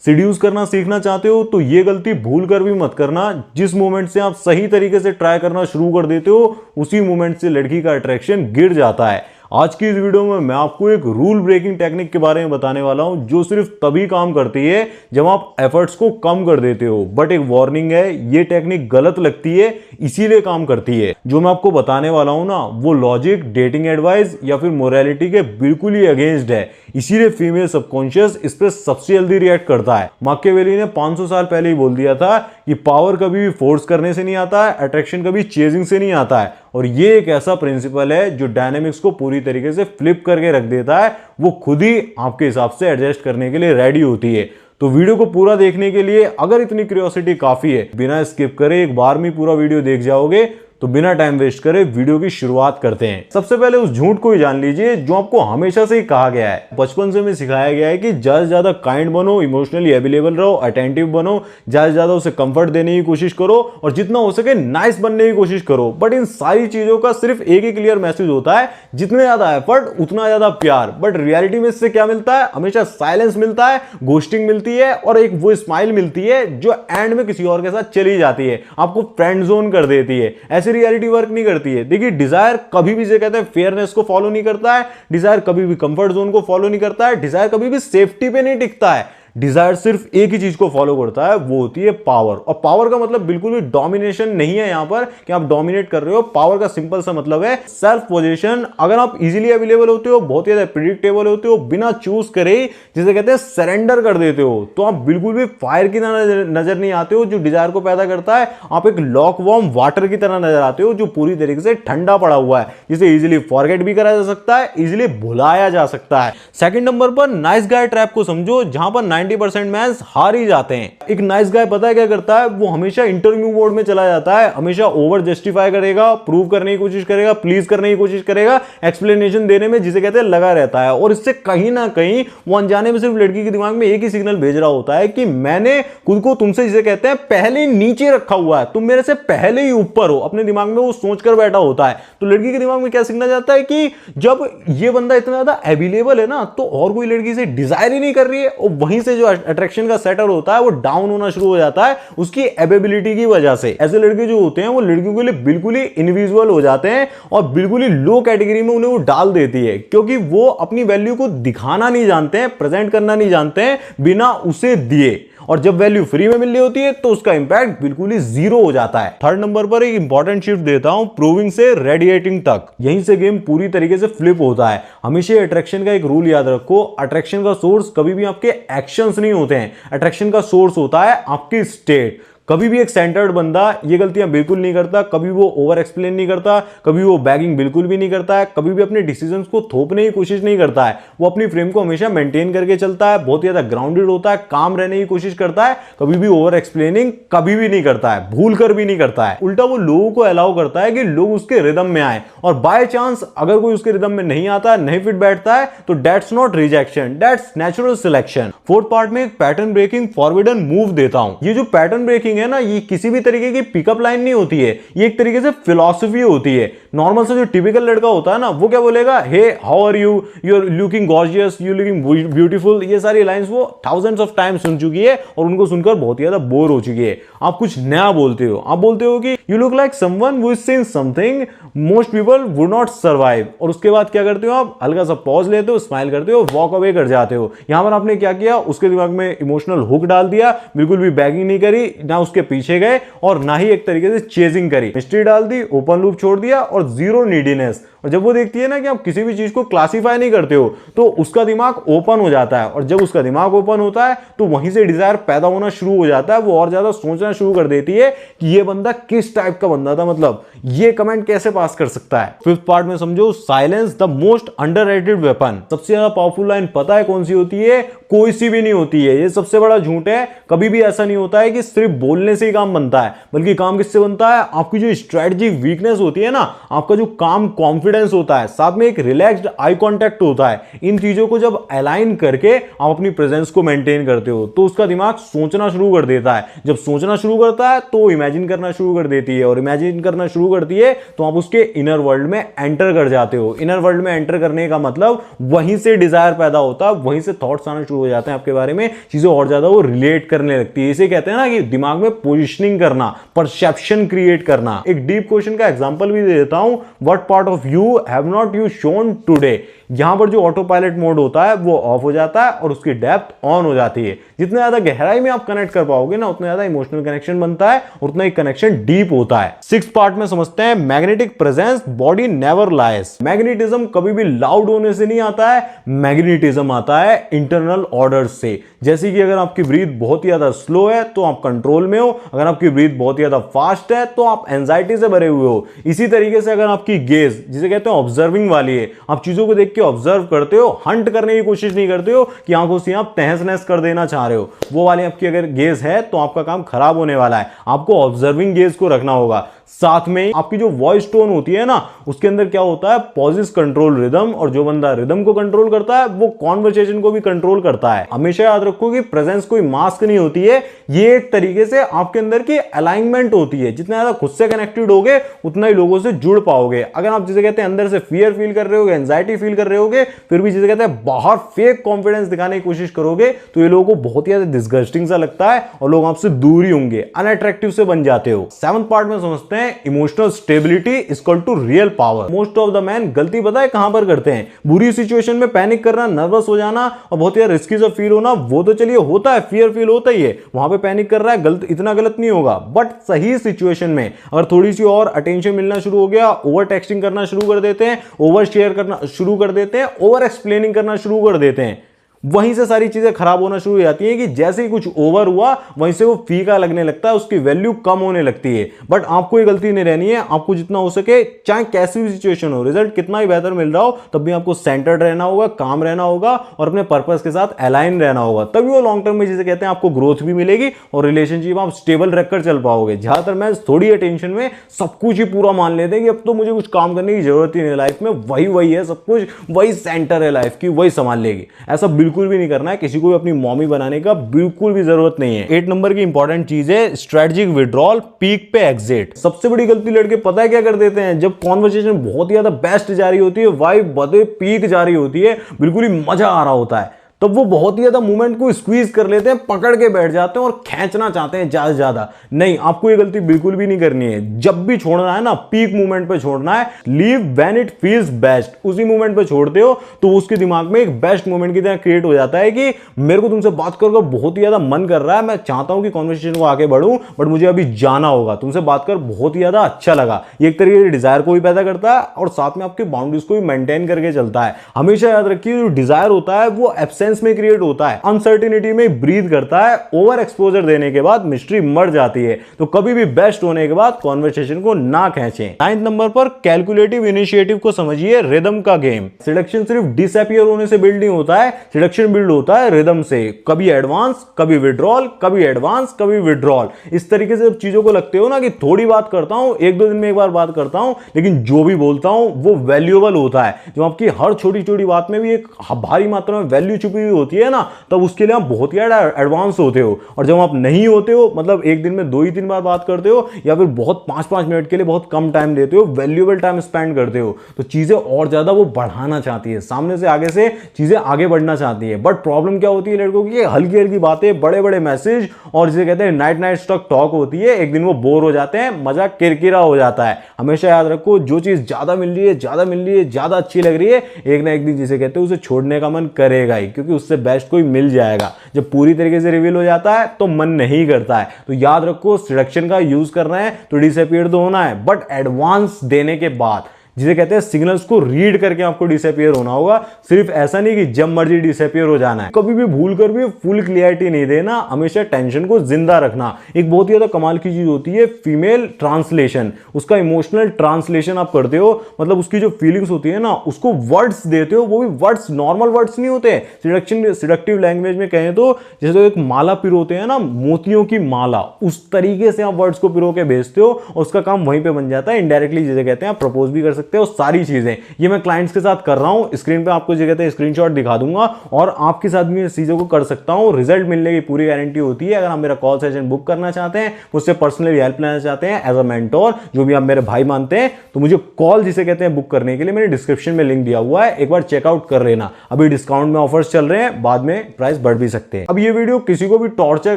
Seduce करना सीखना चाहते हो तो ये गलती भूल कर भी मत करना। जिस मोमेंट से आप सही तरीके से ट्राई करना शुरू कर देते हो उसी मोमेंट से लड़की का अट्रैक्शन गिर जाता है। आज की इस वीडियो में मैं आपको एक रूल ब्रेकिंग टेक्निक के बारे में बताने वाला हूं जो सिर्फ तभी काम करती है जब आप एफर्ट्स को कम कर देते हो। बट एक वार्निंग है, ये टेक्निक गलत लगती है इसीलिए काम करती है। जो मैं आपको बताने वाला हूं ना वो लॉजिक, डेटिंग एडवाइस या फिर मोरालिटी के बिल्कुल ही अगेंस्ट है। इसीलिए फीमेल सबकॉन्शियस इस पर सबसे जल्दी रिएक्ट करता है। माकियावेली ने 500 साल पहले ही बोल दिया था कि पावर कभी भी फोर्स करने से नहीं आता है, अट्रैक्शन कभी चेजिंग से नहीं आता है। और ये एक ऐसा प्रिंसिपल है जो डायनेमिक्स को पूरी तरीके से फ्लिप करके रख देता है। वो खुद ही आपके हिसाब से एडजस्ट करने के लिए रेडी होती है। तो वीडियो को पूरा देखने के लिए अगर इतनी क्यूरियोसिटी काफी है, बिना स्किप करे एक बार में पूरा वीडियो देख जाओगे। तो बिना टाइम वेस्ट करे वीडियो की शुरुआत करते हैं। सबसे पहले उस झूठ को ही जान लीजिए जो आपको हमेशा से ही कहा गया है, बचपन से हमें सिखाया गया है कि ज्यादा से ज्यादा काइंड बनो, इमोशनली अवेलेबल रहो, अटेंटिव बनो, ज्यादा से ज्यादा उसे कंफर्ट देने की कोशिश करो और जितना हो सके नाइस बनने की कोशिश करो। बट इन सारी चीजों का सिर्फ एक ही क्लियर मैसेज होता है, जितने ज्यादा एफर्ट उतना ज्यादा प्यार। बट रियलिटी में इससे क्या मिलता है? हमेशा साइलेंस मिलता है, घोस्टिंग मिलती है और एक वो स्माइल मिलती है जो एंड में किसी और के साथ चली जाती है, आपको फ्रेंड जोन कर देती है। ऐसे रियलिटी वर्क नहीं करती है। देखिए, डिजायर कभी भी, कहते हैं, फेयरनेस को फॉलो नहीं करता है, डिजायर कभी भी कंफर्ट जोन को फॉलो नहीं करता है, डिजायर कभी भी सेफ्टी पे नहीं टिकता है। डिजायर सिर्फ एक ही चीज को फॉलो करता है, वो होती है पावर। और पावर का मतलब बिल्कुल भी डोमिनेशन नहीं है यहां पर कि आप डोमिनेट कर रहे हो। पावर का सिंपल सा मतलब है सेल्फ पोजीशन। अगर आप इजीली अवेलेबल होते हो, बहुत ज्यादा प्रिडिक्टेबल होते हो, बिना चूज करे, जिसे कहते हैं सरेंडर कर देते हो, तो आप बिल्कुल भी फायर की तरह नजर नहीं आते हो जो डिजायर को पैदा करता है। आप एक लॉक वार्म वाटर की तरह नजर आते हो जो पूरी तरीके से ठंडा पड़ा हुआ है, जिसे इजीली फॉरगेट भी करा जा सकता है, इजीली भुलाया जा सकता है। सेकंड नंबर पर नाइस गाय ट्रैप को समझो, जहां पर 90% मैंस हार ही जाते हैं। एक नाइस गाय पता है क्या करता है? वो हमेशा इंटरव्यू मोड में चला जाता है, हमेशा ओवर जस्टिफाई करेगा, प्रूव करने की कोशिश करेगा, प्लीज करने की कोशिश करेगा, एक्सप्लेनेशन देने में, जिसे कहते हैं, लगा रहता है। और इससे कहीं ना कहीं वो अनजाने में सिर्फ लड़की के दिमाग में एक ही सिग्नल भेज रहा होता है कि मैंने खुद को तुमसे, जिसे कहते हैं, पहले नीचे रखा हुआ है, तुम मेरे से पहले ही ऊपर हो। अपने दिमाग में वो सोचकर बैठा होता है। तो लड़की के दिमाग में क्या सिग्नल जाता है कि जब ये बंदा इतना ज्यादा अवेलेबल है ना, तो और कोई लड़की से डिजायर ही नहीं कर रही है। और वहीं से जो अट्रैक्शन का सेटर होता है वो डाउन होना शुरू हो जाता है उसकी एबिलिटी की वजह से। ऐसे लड़के जो होते हैं वो लड़कियों के लिए बिल्कुल ही इनविजिबल हो जाते हैं और बिल्कुल ही लो कैटेगरी में उन्हें वो डाल देती है, क्योंकि वो अपनी वैल्यू को दिखाना नहीं जानते हैं, प्रेजेंट करना नहीं जानते हैं बिना उसे दिए। और जब वैल्यू फ्री में मिल रही होती है तो उसका इंपैक्ट बिल्कुल ही जीरो हो जाता है। थर्ड नंबर पर एक इंपॉर्टेंट शिफ्ट देता हूं, प्रूविंग से रेडिएटिंग तक। यहीं से गेम पूरी तरीके से फ्लिप होता है। हमेशा अट्रैक्शन का एक रूल याद रखो, अट्रैक्शन का सोर्स कभी भी आपके एक्शंस नहीं होते हैं, अट्रैक्शन का सोर्स होता है आपकी स्टेट। कभी भी एक सेंटर्ड बंदा ये गलतियां बिल्कुल नहीं करता, कभी वो ओवर एक्सप्लेन नहीं करता, कभी वो बैगिंग बिल्कुल भी नहीं करता है, कभी भी अपने डिसीजंस को थोपने की कोशिश नहीं करता है। वो अपनी फ्रेम को हमेशा मेंटेन करके चलता है, बहुत ज्यादा ग्राउंडेड होता है, काम रहने की कोशिश करता है, कभी भी ओवर एक्सप्लेनिंग कभी भी नहीं करता है, भूल कर भी नहीं करता है। उल्टा वो लोगों को अलाउ करता है कि लोग उसके रिदम में आए, और बाय चांस अगर कोई उसके रिदम में नहीं आता है, नहीं फिट बैठता है, तो that's not rejection, that's natural selection. Fourth part में एक पैटर्न ब्रेकिंग फॉरबिडन मूव देता हूं। ये जो पैटर्न ब्रेकिंग है ना, ये किसी भी तरीके की पिकअप लाइन नहीं होती है, ये एक तरीके से फिलॉसफी होती है। नॉर्मल से जो टिपिकल लड़का होता है ना, वो क्या बोलेगा, hey how are you, you are looking gorgeous, you looking beautiful. ये सारी लाइंस वो थाउजेंड्स ऑफ टाइम्स सुन चुकी है और उनको सुनकर बहुत ज्यादा बोर हो चुकी है। आप कुछ नया बोलते हो, आप बोलते हो कि you look like someone who is saying something most people would not survive. और उसके बाद क्या करते हो आप? हल्का सा पॉज लेते हो, स्माइल करते हो, वॉक अवे कर जाते हो। यहां पर आपने क्या किया? उसके दिमाग में इमोशनल हुक डाल दिया, बिल्कुल भी बैगिंग नहीं करी, ना उसके पीछे गए और ना ही एक तरीके से चेजिंग करी, हिस्ट्री डाल दी, ओपन लूप छोड़ दिया और जीरो नीडीनेस। और जब वो देखती है ना कि आप किसी भी चीज को क्लासिफाई नहीं करते हो, तो उसका दिमाग ओपन हो जाता है। और जब उसका दिमाग ओपन होता है तो वहीं से डिजायर पैदा होना शुरू हो जाता है। वो और ज्यादा सोचना शुरू कर देती है कि ये बंदा किस टाइप का बंदा था, मतलब ये कमेंट कैसे पास कर सकता है। फिफ्थ पार्ट में समझो, silence the most underrated weapon. सबसे ज्यादा पावरफुल लाइन पता है कौन सी होती है? कोई सी भी नहीं होती है। ये सबसे बड़ा झूठ है। कभी भी ऐसा नहीं होता है कि सिर्फ बोलने से ही काम बनता है, बल्कि काम किससे बनता है? आपकी जो स्ट्रेटजिक वीकनेस होती है ना, आपका जो काम कॉन्फिडेंस होता है, साथ में एक रिलैक्स्ड आई कांटेक्ट होता है। इन चीजों को जब अलाइन करके आप अपनी प्रेजेंस को मेंटेन करते हो तो उसका दिमाग सोचना शुरू कर देता है। जब सोचना शुरू करता है तो इमेजिन करना शुरू कर देती है, और इमेजिन करना शुरू करती है तो आप उसके इनर वर्ल्ड में एंटर कर जाते हो। इनर वर्ल्ड में एंटर करने का मतलब वहीं से डिजायर पैदा होता है, वहीं से थॉट्स आना शुरू हो जाते हैं आपके बारे में, चीजें और ज्यादा वो रिलेट करने लगती है। इसे कहते हैं ना कि दिमाग में पोजिशनिंग करना, परसेप्शन क्रिएट करना। एक डीप क्वेश्चन का एग्जांपल भी दे देता हूं, what part of you have not you shown today. यहां पर जो ऑटो पायलट मोड होता है वो ऑफ हो जाता है और उसकी डेप्थ ऑन हो जाती है। जितने ज्यादा गहराई में आप कनेक्ट कर पाओगे ना, उतना ज्यादा इमोशनल कनेक्शन बनता है, उतना ही कनेक्शन डीप होता है। 6th पार्ट में समझते हैं magnetic presence, body never lies. Magnetism कभी भी लाउड होने से नहीं आता है, मैग्नेटिज्म आता है इंटरनल ऑर्डर से। जैसे कि अगर आपकी ब्रीथ बहुत ही ज्यादा स्लो है तो आप कंट्रोल में हो, अगर आपकी ब्रीथ बहुत ही ज्यादा फास्ट है तो आप एंजाइटी से भरे हुए हो। इसी तरीके से अगर आपकी गेज, जिसे कहते हैं ऑब्जर्विंग वाली है, आप चीजों को देख के ऑब्जर्व करते हो, हंट करने की कोशिश नहीं करते हो कि आंखों से आप तहस नहस कर देना चाह रहे हो, वो वाली आपकी अगर गेज है तो आपका काम खराब होने वाला है। आपको ऑब्जर्विंग गेज को रखना होगा। साथ में आपकी जो वॉइस टोन होती है ना, उसके अंदर क्या होता है, पॉजेस कंट्रोल रिदम, और जो बंदा रिदम को कंट्रोल करता है वो कॉन्वर्सेशन को भी कंट्रोल करता है। हमेशा याद रखो कि प्रेजेंस कोई मास्क नहीं होती है, ये एक तरीके से आपके अंदर की अलाइनमेंट होती है। जितना ज्यादा खुद से कनेक्टेड होगे उतना ही लोगों से जुड़ पाओगे। अगर आप जिसे कहते हैं अंदर से फियर फील कर रहे होगे, एंजाइटी फील कर रहे होगे, फिर भी जिसे कहते हैं बाहर फेक कॉन्फिडेंस दिखाने की कोशिश करोगे, तो ये लोगों को बहुत ही ज्यादा डिस्गस्टिंग सा लगता है और लोग आपसे दूर ही होंगे, अनअट्रैक्टिव से बन जाते हो। 7th पार्ट में समझते हैं emotional stability equal to real power. Most of the man गलती पता है कहां पर करते हैं, बुरी सिचुएशन में पैनिक करना, नर्वस हो जाना और बहुत ही रिस्की सा फील होना, वो तो चलिए होता है, फियर फील होता ही है, वहां पे पैनिक कर रहा है, गलत, इतना गलत नहीं होगा। बट सही सिचुएशन में अगर थोड़ी सी और अटेंशन मिलना शुरू हो गया, ओवर टेक्सटिंग करना शुरू कर देते हैं, ओवर शेयर करना शुरू कर देते हैं, ओवर एक्सप्लेनिंग करना शुरू कर देते हैं, वहीं से सारी चीजें खराब होना शुरू हो जाती हैं कि जैसे ही कुछ ओवर हुआ वहीं से वो फीका लगने लगता है, उसकी वैल्यू कम होने लगती है। बट आपको ये गलती नहीं रहनी है। आपको जितना हो सके, चाहे कैसी भी सिचुएशन हो, रिजल्ट कितना ही बेहतर मिल रहा हो, तब भी आपको सेंटर्ड रहना होगा, काम रहना होगा और अपने पर्पस के साथ अलाइन रहना होगा। तभी वो लॉन्ग टर्म में जिसे कहते हैं आपको ग्रोथ भी मिलेगी और रिलेशनशिप आप स्टेबल रखकर चल पाओगे। ज्यादातर मैं थोड़ी अटेंशन में सब कुछ ही पूरा मान लेते हैं कि अब तो मुझे कुछ काम करने की जरूरत ही नहीं, लाइफ में वही है, सब कुछ वही सेंटर है लाइफ की, वही संभाल लेगी। ऐसा बिल्कुल भी नहीं करना है, किसी को भी अपनी मॉमी बनाने का बिल्कुल भी जरूरत नहीं है। 8 नंबर की इंपॉर्टेंट चीज है स्ट्रेटेजिक विड्रॉल, पीक पे एग्जिट। सबसे बड़ी गलती लड़के पता है क्या कर देते हैं, जब कॉन्वर्सेशन बहुत ही ज्यादा बेस्ट जा रही होती है, वाइब बदे पीक जा रही होती है, बिल्कुल ही मजा आ रहा होता है, तब वो बहुत ही ज्यादा मूवमेंट को स्क्वीज कर लेते हैं, पकड़ के बैठ जाते हैं और खींचना चाहते हैं ज्यादा से ज्यादा। नहीं, आपको ये गलती बिल्कुल भी नहीं करनी है। जब भी छोड़ना है ना, पीक मूवमेंट पे छोड़ना है। Leave when it feels best, उसी मूवमेंट पे छोड़ते हो तो उसके दिमाग में एक बेस्ट मूवमेंट की तरह क्रिएट हो जाता है कि मेरे को तुमसे बात कर बहुत ही ज्यादा मन कर रहा है, मैं चाहता हूं कि कॉन्वर्सेशन को आगे बढ़ूं, बट मुझे अभी जाना होगा, तुमसे बात कर बहुत ही ज्यादा अच्छा लगा। ये एक तरीके से डिजायर को भी पैदा करता है और साथ में आपकी बाउंड्रीज को भी मेंटेन करके चलता है। हमेशा याद रखिए, जो डिजायर होता है वो एब्सेंस में क्रिएट होता है, अनसर्टेनिटी में ब्रीथ करता है। ओवर एक्सपोजर देने के बाद मिस्ट्री मर जाती है। तो कभी भी बेस्ट होने के बाद कॉन्वर्सेशन को ना खींचें। 9th नंबर पर कैलकुलेटिव इनिशिएटिव को समझिए, रिदम का गेम। सिलेक्शन सिर्फ डिसअपियर होने से बिल्ड नहीं होता है, सिलेक्शन बिल्ड होता है रिदम से। कभी एडवांस, कभी विड्रॉल, कभी एडवांस, कभी विड्रॉल। इस तरीके से चीजों को लगते हो ना कि थोड़ी बात करता हूं, 1-2 दिन में एक बार बात करता हूं, लेकिन जो भी बोलता हूं वो वैल्यूएबल होता है। जो आपकी हर छोटी छोटी बात में भी एक भारी मात्रा में वैल्यू छुपी हुई होती है ना, तब उसके लिए आप बहुत ही एडवांस होते हो। और जब आप नहीं होते हो, मतलब एक दिन में 2 ही 3 बार बात करते हो या फिर बहुत 5-5 मिनट के लिए बहुत कम टाइम देते हो, वैल्यूएबल टाइम स्पेंड करते हो, तो चीजें और ज्यादा वो बढ़ाना चाहती है, सामने से आगे से चीजें आगे बढ़ना चाहती है। बट प्रॉब्लम क्या होती है लड़कों की, हल्की हल्की बातें, बड़े बड़े मैसेज और जिसे कहते हैं नाइट स्टॉक टॉक होती है। एक दिन वो बोर हो जाते हैं, मजा किरकिरा हो जाता है। हमेशा याद रखो, जो चीज ज्यादा मिल रही है, ज्यादा अच्छी लग रही है, एक ना एक दिन जिसे कहते हैं उसे छोड़ने का मन करेगा ही, क्योंकि उससे बेस्ट कोई मिल जाएगा। जब पूरी तरीके से रिवील हो जाता है तो मन नहीं करता है। तो याद रखो, सिलेक्शन का यूज करना है तो डिसअपीयर तो होना है, बट एडवांस देने के बाद, जिसे कहते हैं सिग्नल्स को रीड करके आपको डिसअपीयर होना होगा। सिर्फ ऐसा नहीं कि जब मर्जी डिसअपीयर हो जाना है। कभी भी भूल कर भी फुल क्लियरिटी नहीं देना, हमेशा टेंशन को जिंदा रखना। एक बहुत ही ज्यादा कमाल की चीज होती है फीमेल ट्रांसलेशन, उसका इमोशनल ट्रांसलेशन आप करते हो, मतलब उसकी जो फीलिंग्स होती है ना, उसको वर्ड्स देते हो, वो भी वर्ड्स, नॉर्मल वर्ड्स नहीं होते। सिडक्टिव लैंग्वेज में कहें तो जैसे तो एक माला पिरोते हैं ना, मोतियों की माला, उस तरीके से आप वर्ड्स को पिरो के भेजते हो और उसका काम वहीं पे बन जाता है। इनडायरेक्टली जिसे कहते हैं आप प्रपोज भी कर सकते हो, सारी चीजें ये मैं क्लाइंट्स के साथ कर रहा हूं। स्क्रीन पे आपको जगह है स्क्रीनशॉट दिखा दूंगा और आपके साथ भी इस चीजों को कर सकता हूं। रिजल्ट मिलने की पूरी गारंटी होती है। अगर आप मेरा कॉल सेशन बुक करना चाहते हैं, मुझसे पर्सनली हेल्प लेना चाहते हैं एज अ मेंटोर, जो भी आप मेरे भाई मानते हैं, तो मुझे कॉल जिसे कहते हैं बुक करने के लिए मैंने डिस्क्रिप्शन में लिंक दिया हुआ है, एक बार चेकआउट कर लेना। अभी डिस्काउंट में ऑफर्स चल रहे हैं, बाद में प्राइस बढ़ भी सकते हैं। अब ये वीडियो किसी को भी टॉर्चर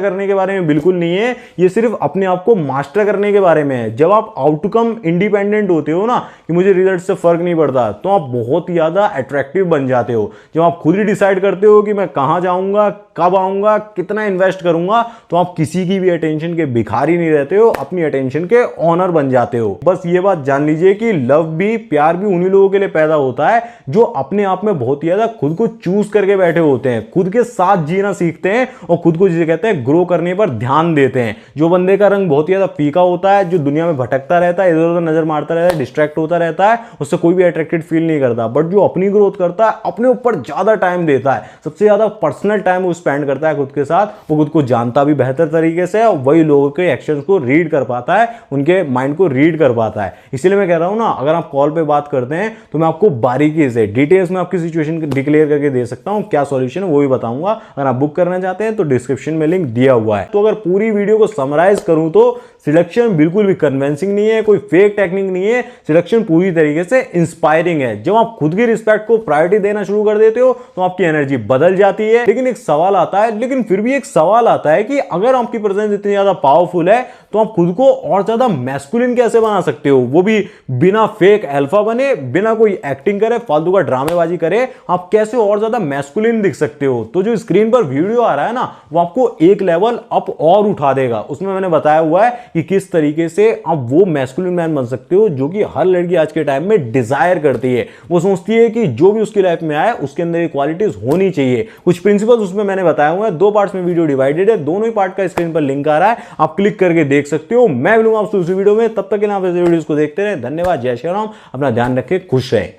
करने के बारे में बिल्कुल नहीं है, ये सिर्फ अपने आप को मास्टर करने के बारे में है। जब आप आउटकम इंडिपेंडेंट होते हो ना कि मुझे रिजल्ट से फर्क नहीं पड़ता, तो आप बहुत ही ज्यादा अट्रैक्टिव बन जाते हो। जब आप खुद ही डिसाइड करते हो कि मैं कहां जाऊंगा, कब आऊंगा, कितना इन्वेस्ट करूंगा, तो आप किसी की भी अटेंशन के भिखारी नहीं रहते हो, अपनी अटेंशन के ऑनर बन जाते हो। बस ये बात जान लीजिए कि लव भी, प्यार भी उन्हीं लोगों के लिए पैदा होता है जो अपने आप में बहुत ही ज्यादा खुद को चूज करके बैठे होते हैं, खुद के साथ जीना सीखते हैं और खुद को जिसे कहते हैं ग्रो करने पर ध्यान देते हैं। जो बंदे का रंग बहुत ही ज्यादा फीका होता है, जो दुनिया में भटकता रहता है, इधर उधर नजर मारता रहता है, डिस्ट्रैक्ट होता रहता है, उससे कोई भी अट्रैक्टेड फील नहीं करता। बट जो अपनी ग्रोथ करता है, अपने ऊपर ज्यादा टाइम देता है, सबसे ज्यादा पर्सनल टाइम वो स्पेंड करता है खुद के साथ, वो खुद को जानता भी बेहतर तरीके से और वही लोगों के एक्शंस को रीड कर पाता है, उनके माइंड को रीड कर पाता है। इसलिए मैं कह रहा हूं ना, अगर आप कॉल पे बात करते हैं तो मैं आपको बारीकी से डिटेल्स में आपकी सिचुएशन डिक्लेयर करके दे सकता हूं, क्या सॉल्यूशन है वो भी बताऊंगा। अगर आप बुक करना चाहते हैं तो डिस्क्रिप्शन में लिंक दिया हुआ है। तो अगर पूरी वीडियो को समराइज करूं तो सिलेक्शन बिल्कुल भी कन्विंसिंग नहीं है, कोई फेक टेक्निक नहीं है, सिलेक्शन पूरी तरीके से इंस्पायरिंग है। जब आप खुद की रिस्पेक्ट को प्रायोरिटी देना शुरू कर देते हो तो आपकी एनर्जी बदल जाती है। लेकिन एक सवाल आता है, कि अगर आपकी प्रेजेंस इतनी ज्यादा पावरफुल है तो आप खुद को और ज्यादा मैस्कुलिन कैसे बना सकते हो, वो भी बिना फेक अल्फा बने, बिना कोई एक्टिंग करे, फालतू का ड्रामेबाजी करे, आप कैसे और ज्यादा मैस्कुलिन दिख सकते हो। तो जो स्क्रीन पर वीडियो आ रहा है ना, वो आपको एक लेवल अप और उठा देगा। उसमें मैंने बताया हुआ है कि किस तरीके से आप वो मैस्कुलिन मैन बन सकते हो जो कि हर लड़की आज के टाइम में डिजायर करती है। वो सोचती है कि जो भी उसकी लाइफ में आए उसके अंदर ये क्वालिटीज होनी चाहिए। कुछ प्रिंसिपल्स उसमें मैंने बताया हुआ है, 2 पार्ट्स में वीडियो डिवाइडेड है, दोनों ही पार्ट का स्क्रीन पर लिंक आ रहा है, आप क्लिक करके देख सकते हो। मैं मिलूंगा आपसे उसी वीडियो में, तब तक के लिए आप ऐसे वीडियोस को देखते रहे। धन्यवाद, जय श्री राम, अपना ध्यान रखें, खुश रहें।